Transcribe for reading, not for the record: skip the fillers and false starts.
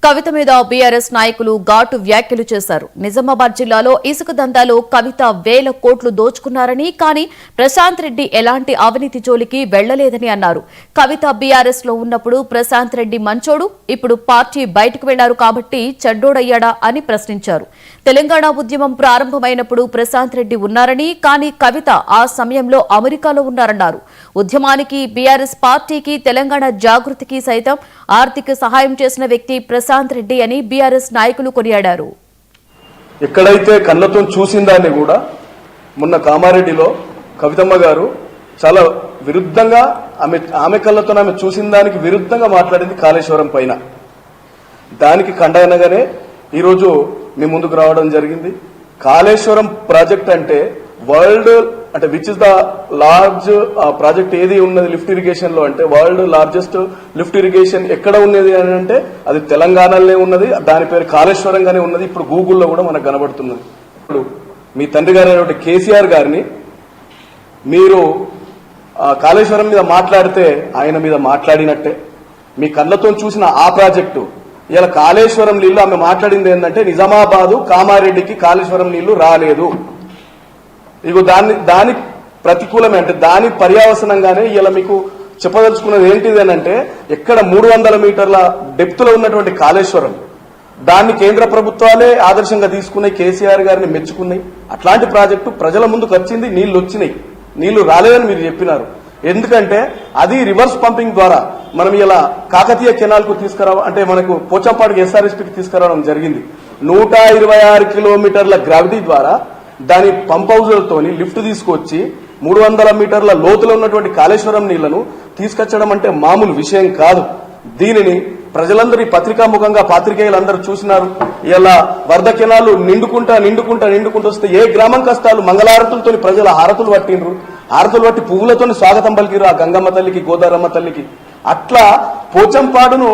కవిత మీద బీఆర్ఎస్ నాయకులు ఘాటు వ్యాఖ్యలు చేశారు. నిజామాబాద్ జిల్లాలో ఇసుక దందాలో కవిత వేల కోట్లు దోచుకున్నారని, కానీ ప్రశాంత్ రెడ్డి ఎలాంటి అవినీతి జోలికి వెళ్లలేదని అన్నారు. కవిత బీఆర్ఎస్ లో ఉన్నప్పుడు ప్రశాంత్ రెడ్డి మంచోడు, ఇప్పుడు పార్టీ బయటకు వెళ్లారు కాబట్టి చెడ్డోడయ్యాడా అని ప్రశ్నించారు. తెలంగాణ ఉద్యమం ప్రారంభమైనప్పుడు ప్రశాంత్ రెడ్డి ఉన్నారని, కానీ కవిత ఆ సమయంలో అమెరికాలో ఉన్నారన్నారు. ఉద్యమానికి, బీఆర్ఎస్ పార్టీకి, తెలంగాణ జాగృతికి సైతం ఆర్థిక సహాయం చేసిన వ్యక్తి ప్రశాంత్ రెడ్డి అని బీఆర్ఎస్ నాయకులు కొనియాడారు. ఎక్కడైతే కళ్ళతో చూసిన దాన్ని కూడా మొన్న కామారెడ్డిలో కవితమ్మ గారు చాలా విరుద్ధంగా ఆమె కళ్ళతో ఆమె చూసిన దానికి విరుద్ధంగా మాట్లాడింది కాళేశ్వరం పైన. దానికి ఖండనగానే ఈరోజు మీ ముందుకు రావడం జరిగింది. కాళేశ్వరం ప్రాజెక్ట్ అంటే వరల్డ్ అంటే which is the large project ఏది ఉన్నది లిఫ్ట్ ఇరిగేషన్ లో అంటే వరల్డ్ లార్జెస్ట్ లిఫ్ట్ ఇరిగేషన్ ఎక్కడ ఉన్నది అని అంటే అది తెలంగాణలోనే ఉన్నది. దాని పేరు కాళేశ్వరంగానే ఉన్నది. ఇప్పుడు గూగుల్లో కూడా మనకు కనబడుతున్నది. ఇప్పుడు మీ తండ్రి గారైనటువంటి కేసీఆర్ గారిని మీరు కాళేశ్వరం మీద మాట్లాడితే ఆయన మీద మాట్లాడినట్టే. మీ కళ్ళతో చూసిన ఆ ప్రాజెక్టు ఇలా కాళేశ్వరం నీళ్లు ఆమె మాట్లాడింది ఏంటంటే నిజామాబాదు కామారెడ్డికి కాళేశ్వరం నీళ్లు రాలేదు. ఇగో దాని ప్రతికూలమే అంటే దాని పర్యావసనంగానే ఇలా మీకు చెప్పదలుచుకున్నది ఏంటిది అని అంటే ఎక్కడ 300 మీటర్ల డెప్త్ లో ఉన్నటువంటి కాళేశ్వరం దాన్ని కేంద్ర ప్రభుత్వాలే ఆదర్శంగా తీసుకున్నాయి, కేసీఆర్ గారిని మెచ్చుకున్నాయి. అట్లాంటి ప్రాజెక్టు ప్రజల ముందుకు వచ్చింది, నీళ్లు వచ్చినాయి, నీళ్లు రాలేదని మీరు చెప్పినారు. ఎందుకంటే అది రివర్స్ పంపింగ్ ద్వారా మనం ఇలా కాకతీయ కెనాల్ కు అంటే మనకు పోచంపాడుకు ఎస్ఆర్ఎస్పీకి తీసుకురావడం జరిగింది. 126 కిలోమీటర్ల గ్రావిటీ ద్వారా దాని పంప్ హౌజులతో లిఫ్ట్ తీసుకొచ్చి 300 మీటర్ల లోతులో ఉన్నటువంటి కాళేశ్వరం నీళ్లను తీసుకొచ్చడం అంటే మామూలు విషయం కాదు. దీనిని ప్రజలందరూ పత్రికాముఖంగా పాత్రికేయులందరూ చూసినారు. ఇలా వరద కెనాలు నిండుకుంటా వస్తే ఏ గ్రామం కష్టాలు మంగళారతులతో ప్రజల హారతులు పట్టిండ్రు, హారతులు పట్టి పువ్వులతో స్వాగతం పలికిరు ఆ గంగమ్మ తల్లికి, గోదారమ్మ తల్లికి. అట్లా పోచంపాడును